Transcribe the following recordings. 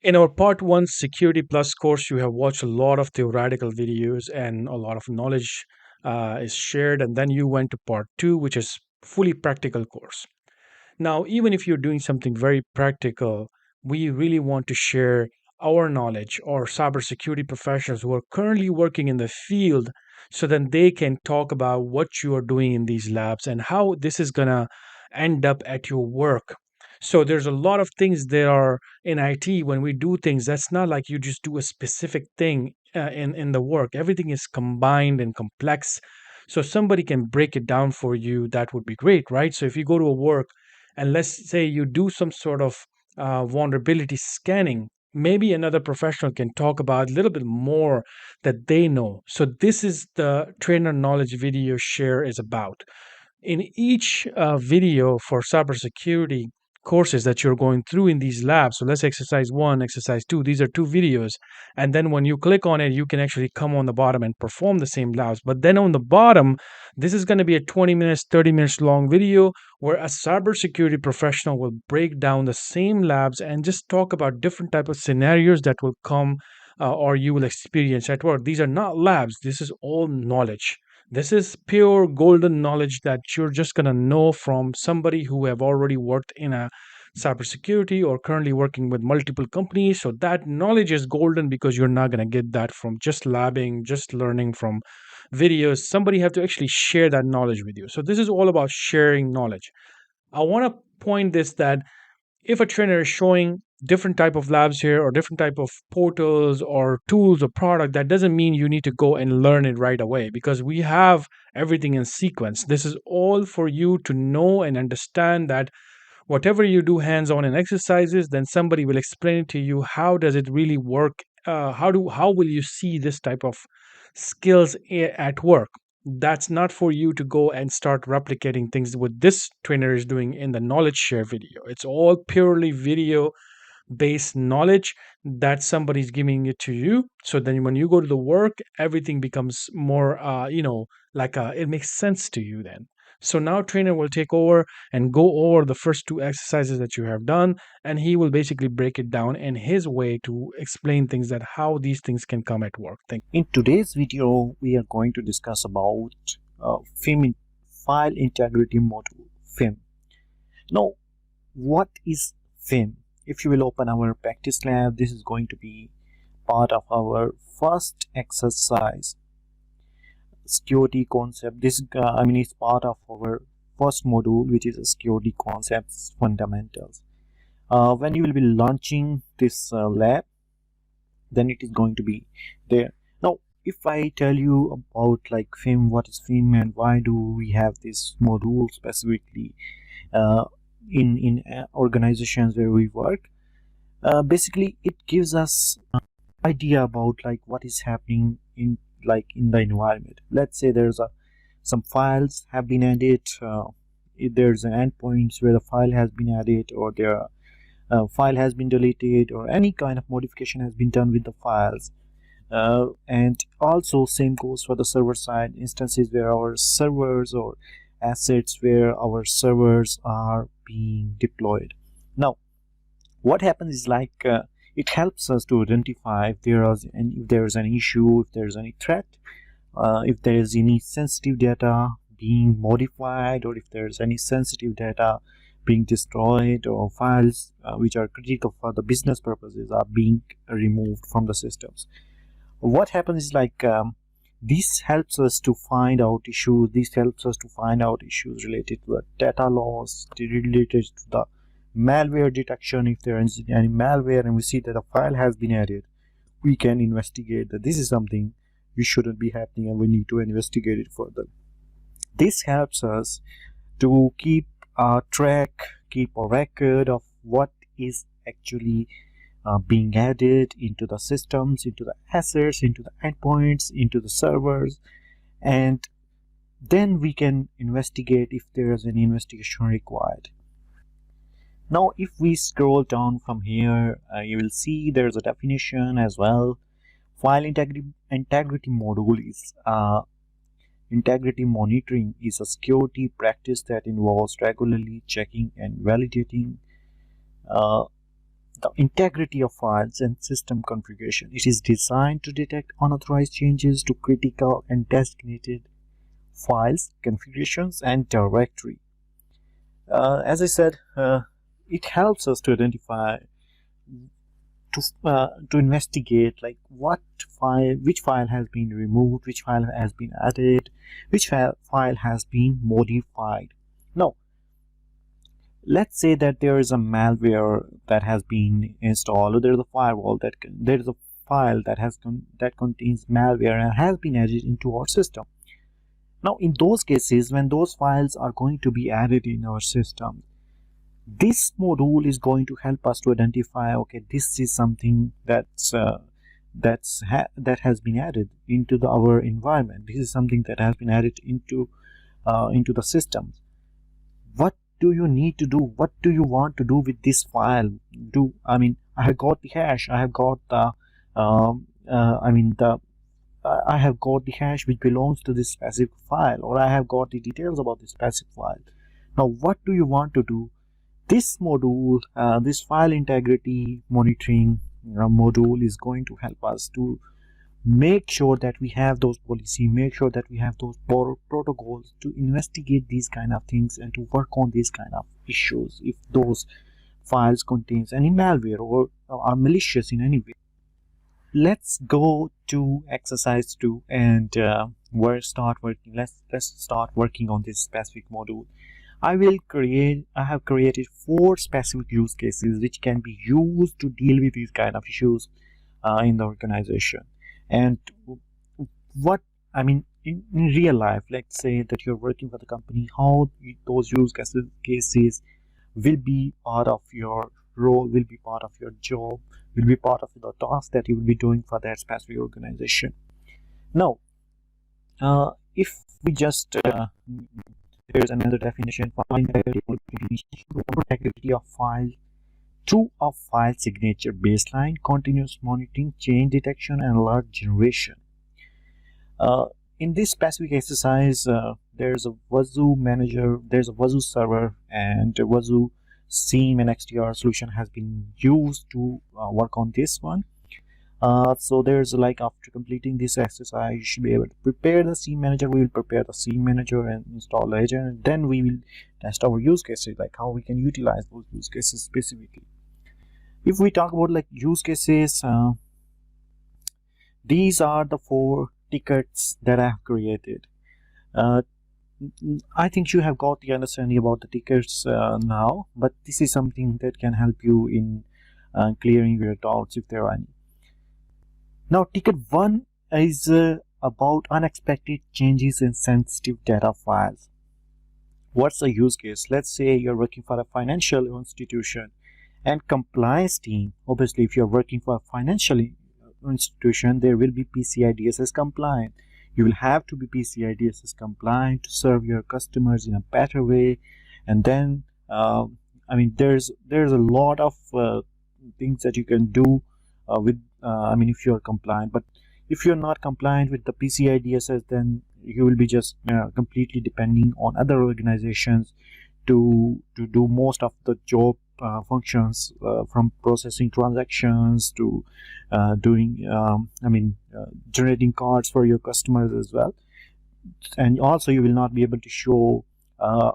In our part one Security Plus course, you have watched a lot of theoretical videos and a lot of knowledge is shared. And then you went to part two, which is fully practical course. Now, even if you're doing something very practical, we really want to share our knowledge or cybersecurity professionals who are currently working in the field so then they can talk about what you are doing in these labs and how this is going to end up at your work. So there's a lot of things there are in IT when we do things. That's not like you just do a specific thing in the work. Everything is combined and complex. So somebody can break it down for you. That would be great, right? So if you go to a work and let's say you do some sort of vulnerability scanning, maybe another professional can talk about a little bit more that they know. So this is the trainer knowledge video share is about. In each video for cybersecurity courses that you're going through in these labs, so let's exercise one, exercise two, these are two videos, and then when you click on it you can actually come on the bottom and perform the same labs. But then on the bottom, this is going to be a 20 minutes 30 minutes long video where a cybersecurity professional will break down the same labs and just talk about different type of scenarios that will come or you will experience at work. These are not labs, this is all knowledge. This is pure golden knowledge that you're just going to know from somebody who have already worked in a cybersecurity or currently working with multiple companies. So that knowledge is golden because you're not going to get that from just labbing, just learning from videos. Somebody have to actually share that knowledge with you. So this is all about sharing knowledge. I want to point this that if a trainer is showing different type of labs here or different type of portals or tools or product, that doesn't mean you need to go and learn it right away because we have everything in sequence. This is all for you to know and understand that whatever you do hands-on in exercises, then somebody will explain it to you. How does it really work? How will you see this type of skills at work? That's not for you to go and start replicating things what this trainer is doing in the knowledge share video. It's all purely video based knowledge that somebody's giving it to you. So then when you go to the work, everything becomes more like it makes sense to you then. So now trainer will take over and go over the first two exercises that you have done, and he will basically break it down in his way to explain things that how these things can come at work. Thank In today's video, we are going to discuss about FIM file integrity module, FIM. Now, what is FIM? If you will open our practice lab, this is going to be part of our first exercise. Security concept. This is part of our first module, which is security concepts fundamentals. When you will be launching this lab, then it is going to be there. Now, if I tell you about like FIM, what is FIM and why do we have this module specifically in organizations where we work, basically it gives us idea about like what is happening in the environment. Let's say there's some files have been added, if there's an endpoints where the file has been added or there file has been deleted or any kind of modification has been done with the files. And also same goes for the server side, instances where our servers or assets where our servers are being deployed. Now what happens is like it helps us to identify if there is an issue, if there is any threat, if there is any sensitive data being modified, or if there is any sensitive data being destroyed, or files which are critical for the business purposes are being removed from the systems. What happens is like this helps us to find out issues. This helps us to find out issues related to the data loss, related to the malware detection. If there is any malware and we see that a file has been added, we can investigate that this is something which shouldn't be happening and we need to investigate it further. This helps us to keep a track, keep a record of what is actually being added into the systems, into the assets, into the endpoints, into the servers, and then we can investigate if there is any investigation required. Now if we scroll down from here, you will see there's a definition as well. File integrity module is integrity monitoring is a security practice that involves regularly checking and validating the integrity of files and system configuration. It is designed to detect unauthorized changes to critical and designated files, configurations, and directory. As I said, it helps us to identify, to investigate like which file has been removed, which file has been added, which file has been modified. Now, let's say that there is a malware that has been installed, or there is a firewall there is a file that contains malware and has been added into our system. Now, in those cases, when those files are going to be added in our system, this module is going to help us to identify, okay, this is something that has been added into our environment. This is something that has been added into the system. What do you need to do? What do you want to do with this file? I have got the hash. I have got the I have got the hash which belongs to this specific file, or I have got the details about this specific file. Now, what do you want to do? This module, this file integrity monitoring module, is going to help us to make sure that we have those policy, make sure that we have those protocols to investigate these kind of things and to work on these kind of issues if those files contains any malware or are malicious in any way. Let's go to exercise 2 and let's start working on this specific module. I have created 4 specific use cases which can be used to deal with these kind of issues in the organization. And what in real life, let's say that you're working for the company, how those use cases will be part of your role, will be part of your job, will be part of the task that you will be doing for that specific organization. Now, if we just there's another definition: integrity of file, true of file signature baseline, continuous monitoring, change detection, and alert generation. In this specific exercise, there's a Wazoo manager, there's a Wazoo server, and a Wazoo SIEM and XDR solution has been used to work on this one. So there's like, after completing this exercise, you should be able to prepare the SIEM manager. We will prepare the SIEM manager and install the agent, and then we will test our use cases, like how we can utilize those use cases specifically. If we talk about like use cases, these are the 4 tickets that I have created. I think you have got the understanding about the tickets now, but this is something that can help you in clearing your doubts if there are any. Now, ticket 1 is about unexpected changes in sensitive data files. What's the use case? Let's say you're working for a financial institution, and compliance team, obviously if you're working for a financial institution, there will be PCI DSS compliant. You will have to be PCI DSS compliant to serve your customers in a better way. And then there's a lot of things that you can do if you're compliant. But if you're not compliant with the PCI DSS, then you will be just completely depending on other organizations to do most of the job functions, from processing transactions to generating cards for your customers as well. And also you will not be able to show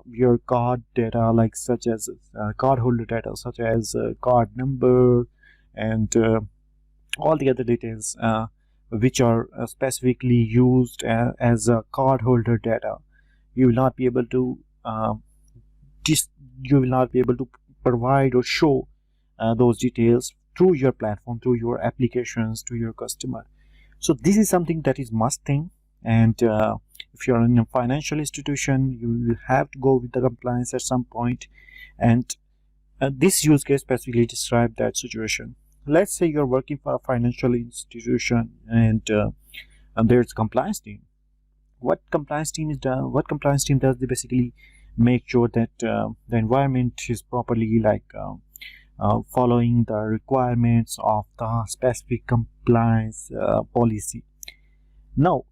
your card data, like such as card holder data, such as card number and all the other details which are specifically used as a card holder data. You will not be able to provide or show those details through your platform, through your applications to your customer. So this is something that is must thing. And if you're in a financial institution, you will have to go with the compliance at some point. And this use case specifically describes that situation. Let's say you're working for a financial institution, and there's a compliance team. What compliance team does, they basically make sure that the environment is properly following the requirements of the specific compliance policy. Now,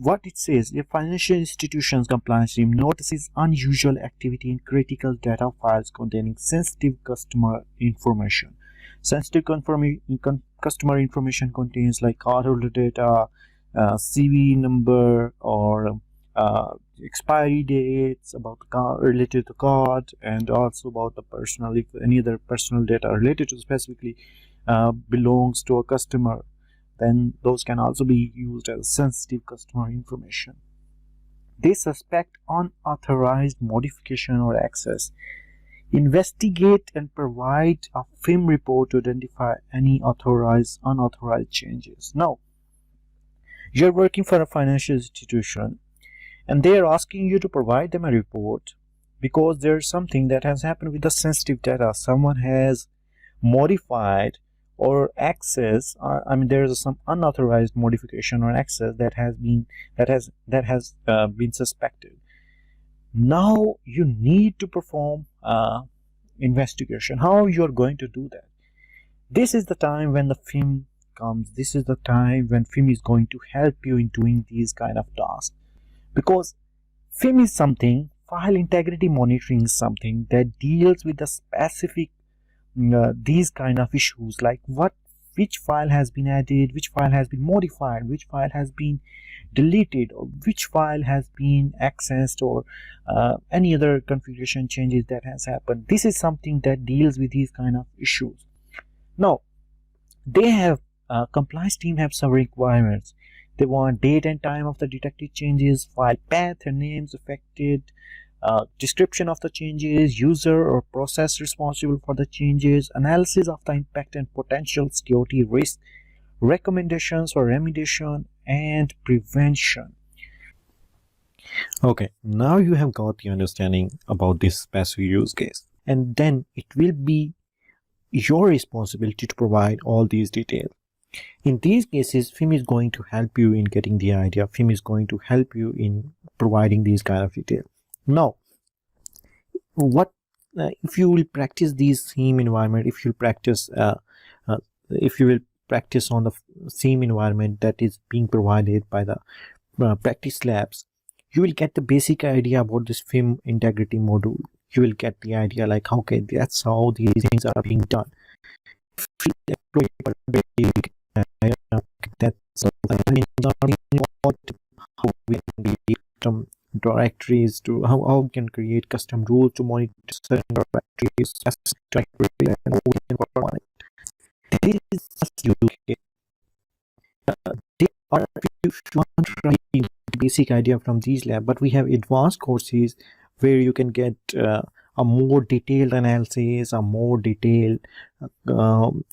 what it says, a financial institution's compliance team notices unusual activity in critical data files containing sensitive customer information. Sensitive customer information contains like cardholder data, CV number, or expiry dates about the card related to card, and also about the personal, if any other personal data related to specifically belongs to a customer, then those can also be used as sensitive customer information. They suspect unauthorized modification or access. Investigate and provide a FIM report to identify any unauthorized changes. Now, you're working for a financial institution and they are asking you to provide them a report because there's something that has happened with the sensitive data. Someone has modified or access, there is some unauthorized modification or access that has been suspected. Now you need to perform investigation. How you are going to do that? This is the time when the FIM comes. This is the time when FIM is going to help you in doing these kind of tasks, because FIM is something, file integrity monitoring is something that deals with the specific these kind of issues, like which file has been added, which file has been modified, which file has been deleted, or which file has been accessed, or any other configuration changes that has happened. This is something that deals with these kind of issues. Now they have compliance team have some requirements. They want date and time of the detected changes, file path and names affected, description of the changes, user or process responsible for the changes, analysis of the impact and potential security risk, recommendations for remediation and prevention. Okay, now you have got the understanding about this specific use case, and then it will be your responsibility to provide all these details. In these cases, FIM is going to help you in getting the idea. FIM is going to help you in providing these kind of details. Now, what if you will practice these theme environment, if you will practice on the theme environment that is being provided by the practice labs, you will get the basic idea about this FIM integrity module. You will get the idea like, okay, that's how these things are being done. That's how we can be directories, to how we can create custom rules to monitor certain directories, and how we can work on it. This is just use case. If you want to try the basic idea from these labs, but we have advanced courses where you can get a more detailed analysis, a more detailed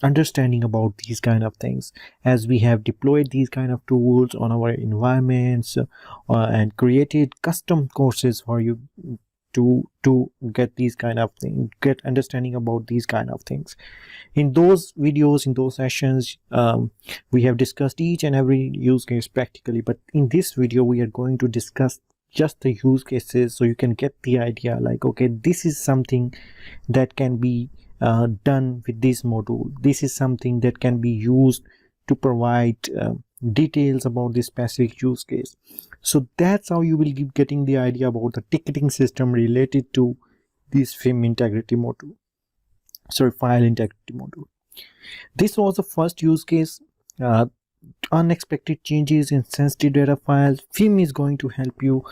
understanding about these kind of things, as we have deployed these kind of tools on our environments and created custom courses for you to get these kind of things, get understanding about these kind of things. In those videos, in those sessions, we have discussed each and every use case practically, but in this video we are going to discuss just the use cases, so you can get the idea like, okay, this is something that can be done with this module. This is something that can be used to provide details about this specific use case. So that's how you will be getting the idea about the ticketing system related to this FIM integrity module, sorry, file integrity module. This was the first use case, unexpected changes in sensitive data files. FIM is going to help you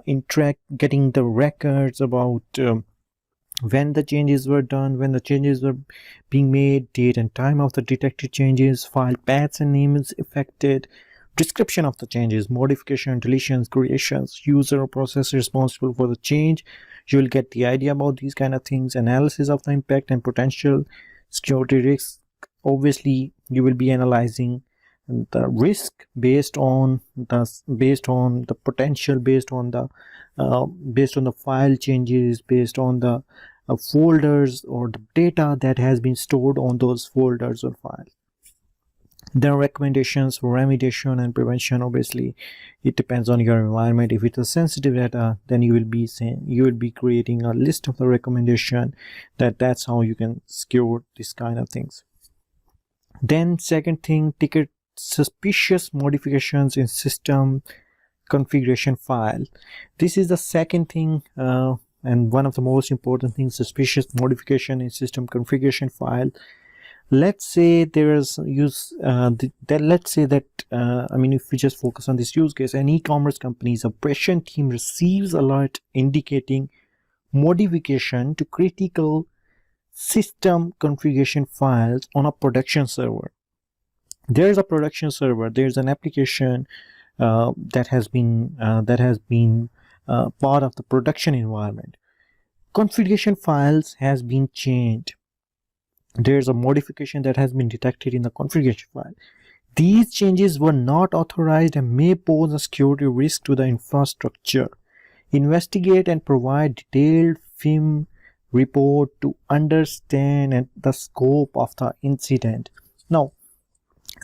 in getting the records about when the changes were done, when the changes were being made, date and time of the detected changes, file paths and names affected, description of the changes, modification, deletions, creations, user or process responsible for the change. You will get the idea about these kind of things, analysis of the impact and potential security risks. Obviously, you will be analyzing the risk based on the potential, based on the file changes, based on the folders or the data that has been stored on those folders or files. Then recommendations for remediation and prevention. Obviously, it depends on your environment. If it's a sensitive data, then you will be creating a list of the recommendation. That's how you can secure this kind of things. Then second thing, ticket suspicious modifications in system, configuration file. This is the second thing, and one of the most important things, suspicious modification in system configuration file. Let's say there is use let's say that I mean, if we just focus on this use case, an e-commerce company's operation team receives alert indicating modification to critical system configuration files on a production server. There's a production server, there's an application that has been part of the production environment. Configuration files has been changed. There's a modification that has been detected in the configuration file. These changes were not authorized and may pose a security risk to the infrastructure. Investigate and provide detailed FIM report to understand the scope of the incident. Now,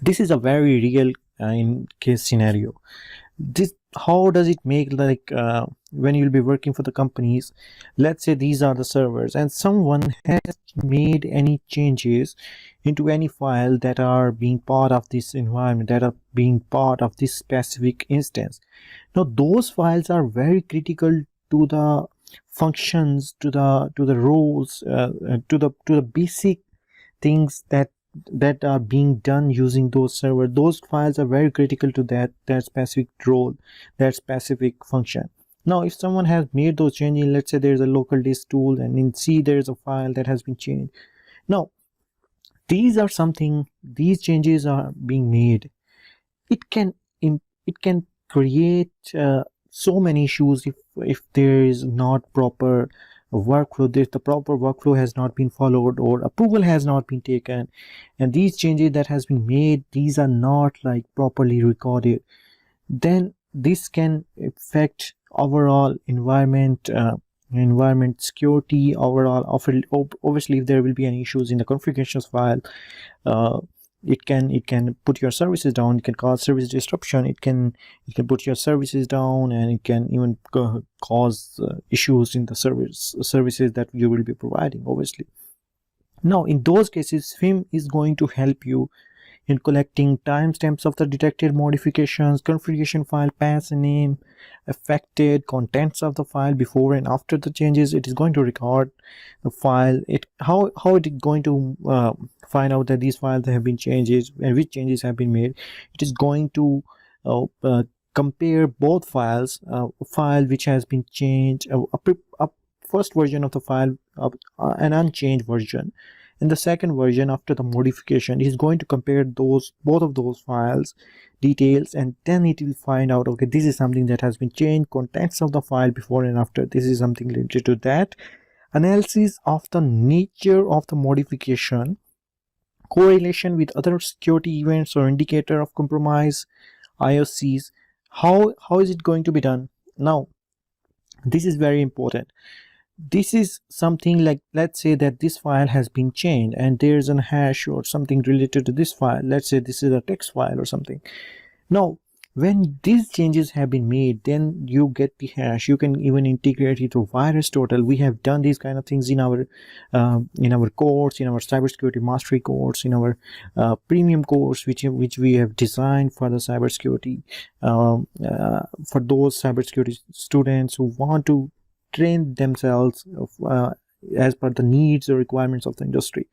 this is a very real in case scenario. This, how does it make, like when you'll be working for the companies, let's say these are the servers and someone has made any changes into any file that are being part of this environment, that are being part of this specific instance. Now those files are very critical to the functions, to the roles, to the basic things that are being done using those servers. Those files are very critical to that specific role, that specific function. Now if someone has made those changes, let's say there's a local disk tool and in C there's a file that has been changed. Now these changes are being made. It can create so many issues if there is not proper workflow, if the proper workflow has not been followed or approval has not been taken, and these changes that has been made, these are not like properly recorded, then this can affect overall environment security overall. Obviously if there will be any issues in the configurations file, it can put your services down, it can cause service disruption, it can put your services down, and it can even cause issues in the services that you will be providing, obviously. Now in those cases, FIM is going to help you in collecting timestamps of the detected modifications, configuration file path name, affected contents of the file before and after the changes. It is going to record the file. How it is going to find out that these files have been changes and which changes have been made. It is going to compare both files, a file which has been changed, a first version of the file, an unchanged version, and the second version after the modification. It is going to compare both of those files details, and then it will find out, okay, this is something that has been changed, contents of the file before and after, this is something related to that. Analysis of the nature of the modification, correlation with other security events or indicator of compromise, IOCs. How is it going to be done? Now this is very important. This is something like, let's say that this file has been changed and there's a hash or something related to this file. Let's say this is a text file or something. Now when these changes have been made, then you get the hash. You can even integrate it to VirusTotal. We have done these kind of things in our course, in our cybersecurity mastery course, in our premium course, which we have designed for the cybersecurity, for those cybersecurity students who want to train themselves as per the needs or requirements of the industry.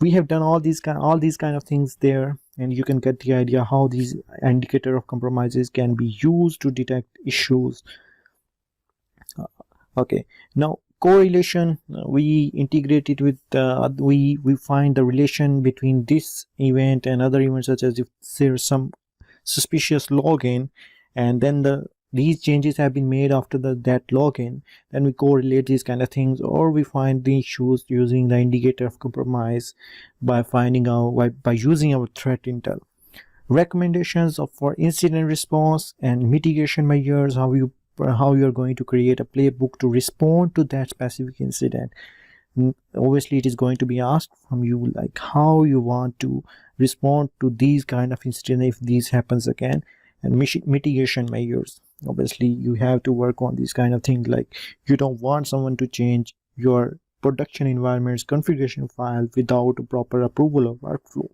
We have done all these kind of things there, and you can get the idea how these indicator of compromises can be used to detect issues. Okay, now correlation, we integrate it with we find the relation between this event and other events, such as if there's some suspicious login and then these changes have been made after that login, then we correlate these kind of things, or we find the issues using the indicator of compromise by finding out by using our threat intel. Recommendations for incident response and mitigation measures, how you are going to create a playbook to respond to that specific incident. Obviously it is going to be asked from you, like how you want to respond to these kind of incidents if these happens again, and mitigation measures. Obviously you have to work on these kind of things, like you don't want someone to change your production environment's configuration file without a proper approval or workflow.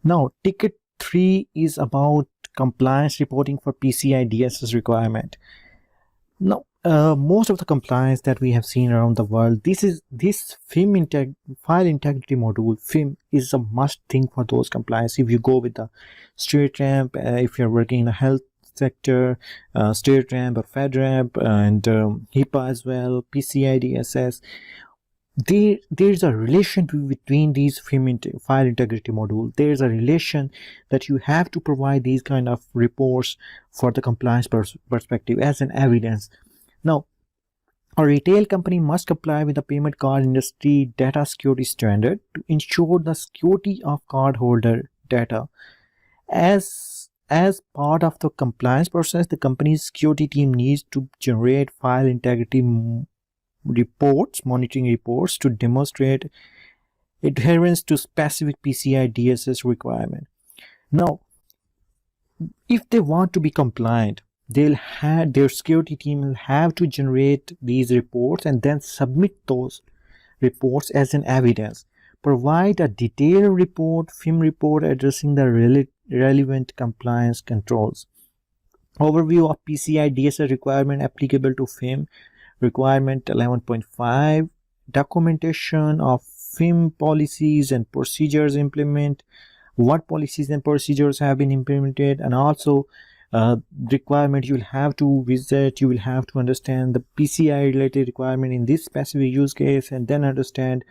Now ticket 3 is about compliance reporting for PCI DSS requirement. Now, most of the compliance that we have seen around the world, this file integrity module FIM is a must thing for those compliance. If you go with the state ramp, if you're working in the health sector, state ramp or FedRAMP, and HIPAA as well, PCI DSS, there's a relation between these file integrity module. There's a relation that you have to provide these kind of reports for the compliance perspective as an evidence. Now, a retail company must comply with the payment card industry data security standard to ensure the security of cardholder data. As part of the compliance process, the company's security team needs to generate file integrity monitoring reports to demonstrate adherence to specific PCI DSS requirement. Now, if they want to be compliant, their security team will have to generate these reports and then submit those reports as an evidence. Provide a detailed report, FIM report addressing the relevant compliance controls. Overview of PCI DSS requirement applicable to FIM. Requirement 11.5, documentation of FIM policies and procedures implement, what policies and procedures have been implemented, and also requirement you will have to visit, you will have to understand the PCI related requirement in this specific use case, and then understand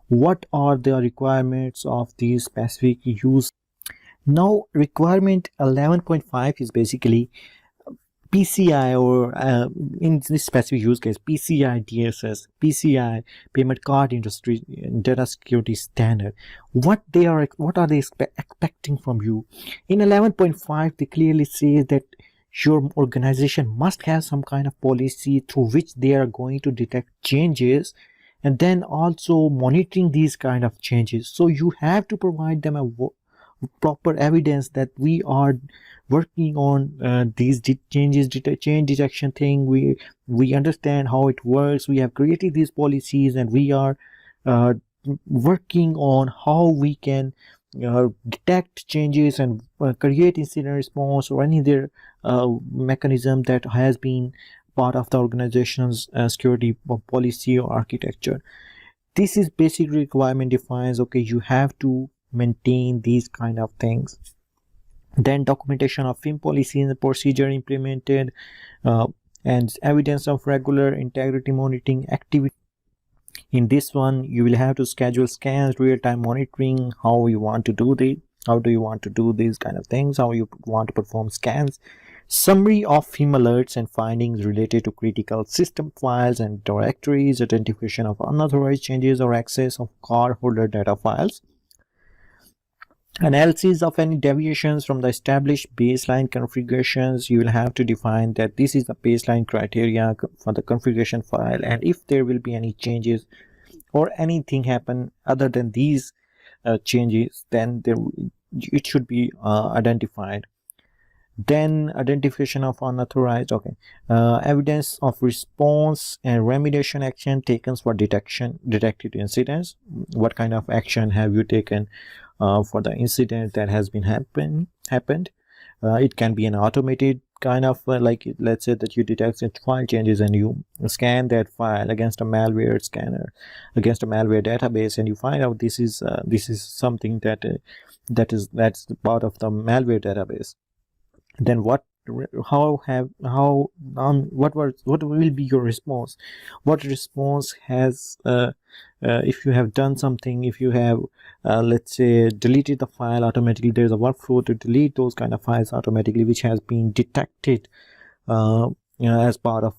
what are the requirements of these specific use. Now, requirement 11.5 is basically PCI, or in this specific use case, PCI DSS, PCI payment card industry data security standard. What are they expecting from you? In 11.5, they clearly say that your organization must have some kind of policy through which they are going to detect changes and then also monitoring these kind of changes. So you have to provide them a proper evidence that we are working on these change detection thing. We understand how it works. We have created these policies and we are working on how we can detect changes and create incident response or any other mechanism that has been part of the organization's security policy or architecture. This is basic requirement defines, okay, you have to maintain these kind of things. Then documentation of FIM policy and procedure implemented, and evidence of regular integrity monitoring activity. In this one, you will have to schedule scans, real-time monitoring, how you want to do these kind of things, how you want to perform scans. Summary of FIM alerts and findings related to critical system files and directories, identification of unauthorized changes or access of cardholder data files. Analysis of any deviations from the established baseline configurations. You will have to define that this is the baseline criteria for the configuration file, and if there will be any changes or anything happen other than these changes, then it should be identified. Then identification of unauthorized, evidence of response and remediation action taken for detected incidents. What kind of action have you taken for the incident that has been happened? It can be an automated kind of like, let's say that you detect file changes and you scan that file against a malware scanner, against a malware database, and you find out this is something that's part of the malware database. Then what will be your response? What response has if you have done something, if you have let's say deleted the file automatically, there's a workflow to delete those kind of files automatically, which has been detected as part of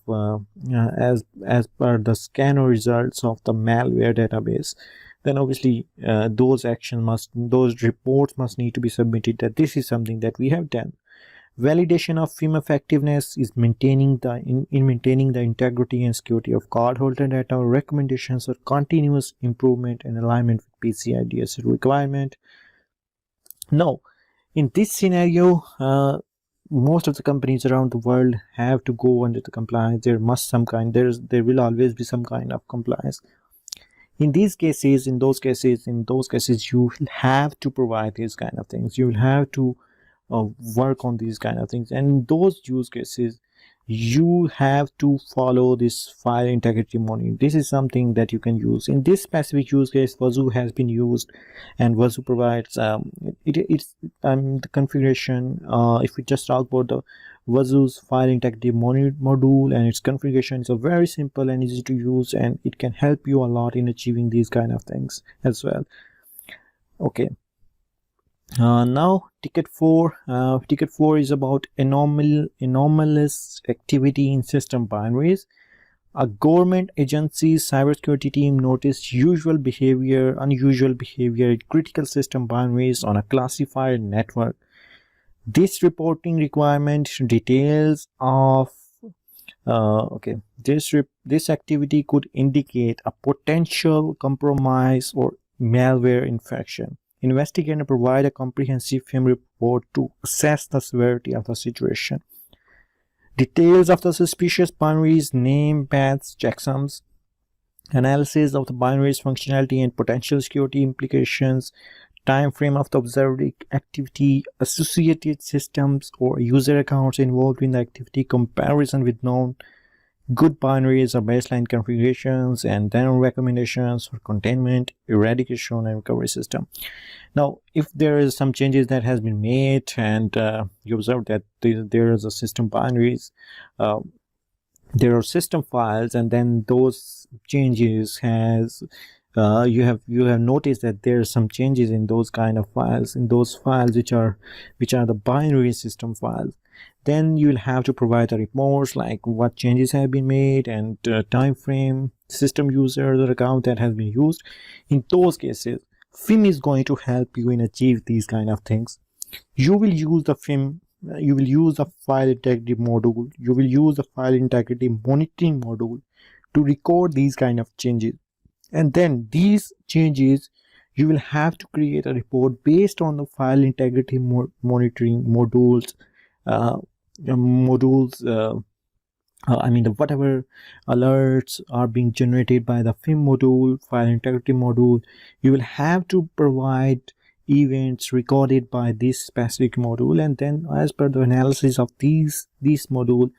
as per the scanner results of the malware database. Then obviously those reports must need to be submitted that this is something that we have done. Validation of FIM effectiveness is maintaining the integrity and security of cardholder data. Recommendations for continuous improvement and alignment with PCI DSS requirement. Now, in this scenario, most of the companies around the world have to go under the compliance. There will always be some kind of compliance. In those cases, you will have to provide these kind of things. You will have to work on these kind of things. And in those use cases, you have to follow this file integrity monitoring. This is something that you can use. In this specific use case, Wazoo has been used, and Wazoo provides it's the configuration. If we just talk about the Wazoo's file integrity module and its configuration, is a very simple and easy to use, and it can help you a lot in achieving these kind of things as well. Okay. Now ticket 4. Ticket 4 is about anomalous activity in system binaries. A government agency's cybersecurity team noticed unusual behavior in critical system binaries on a classified network. This reporting requirement details of this activity could indicate a potential compromise or malware infection. Investigate and provide a comprehensive FIM report to assess the severity of the situation. Details of the suspicious binaries, name, paths, checksums, analysis of the binaries functionality and potential security implications, time frame of the observed activity, associated systems or user accounts involved in the activity, comparison with known good binaries or baseline configurations, and then recommendations for containment, eradication, and recovery system. Now, if there is some changes that has been made, and you observe that there is a system binaries, there are system files, and then those changes has you have noticed that there are some changes in those kind of files, which are the binary system files. Then you will have to provide the reports like what changes have been made and time frame, system user, the account that has been used. In those cases, FIM is going to help you in achieve these kind of things. You will use the FIM, you will use the file integrity module, you will use the file integrity monitoring module to record these kind of changes. And then these changes, you will have to create a report based on the file integrity monitoring modules. Whatever alerts are being generated by the FIM module, file integrity module, you will have to provide events recorded by this specific module, and then as per the analysis of this module,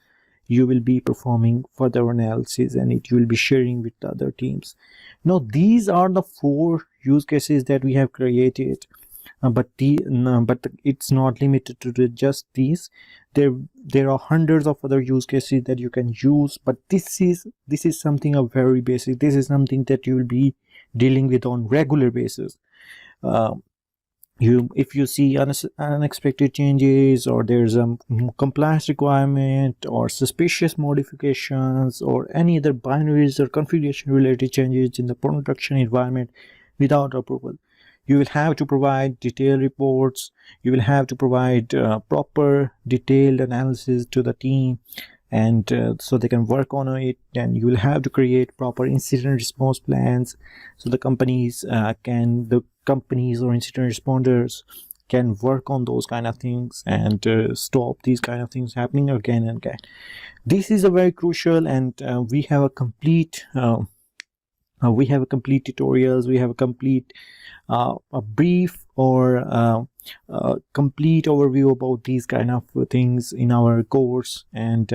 you will be performing further analysis and you will be sharing with the other teams. Now, these are the 4 use cases that we have created. But it's not limited to just these. There are hundreds of other use cases that you can use, but this is something a very basic. This is something that you will be dealing with on regular basis. If you see unexpected changes, or there's a compliance requirement or suspicious modifications or any other binaries or configuration related changes in the production environment without approval, you will have to provide detailed reports. You will have to provide proper detailed analysis to the team, and so they can work on it. And you will have to create proper incident response plans, so the companies or incident responders can work on those kind of things and stop these kind of things happening again and again. This is a very crucial, and we have a complete tutorials. We have a complete a brief or complete overview about these kind of things in our course, and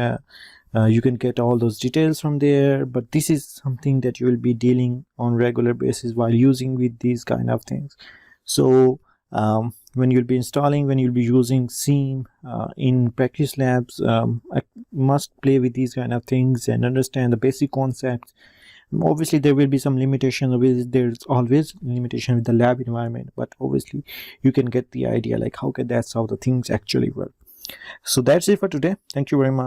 you can get all those details from there. But this is something that you will be dealing on regular basis while using with these kind of things. So when you'll be using SIEM in practice labs, I must play with these kind of things and understand the basic concepts. Obviously there will be some limitation. There's always limitation with the lab environment, but obviously you can get the idea like that's how the things actually work. So that's it for today. Thank you very much.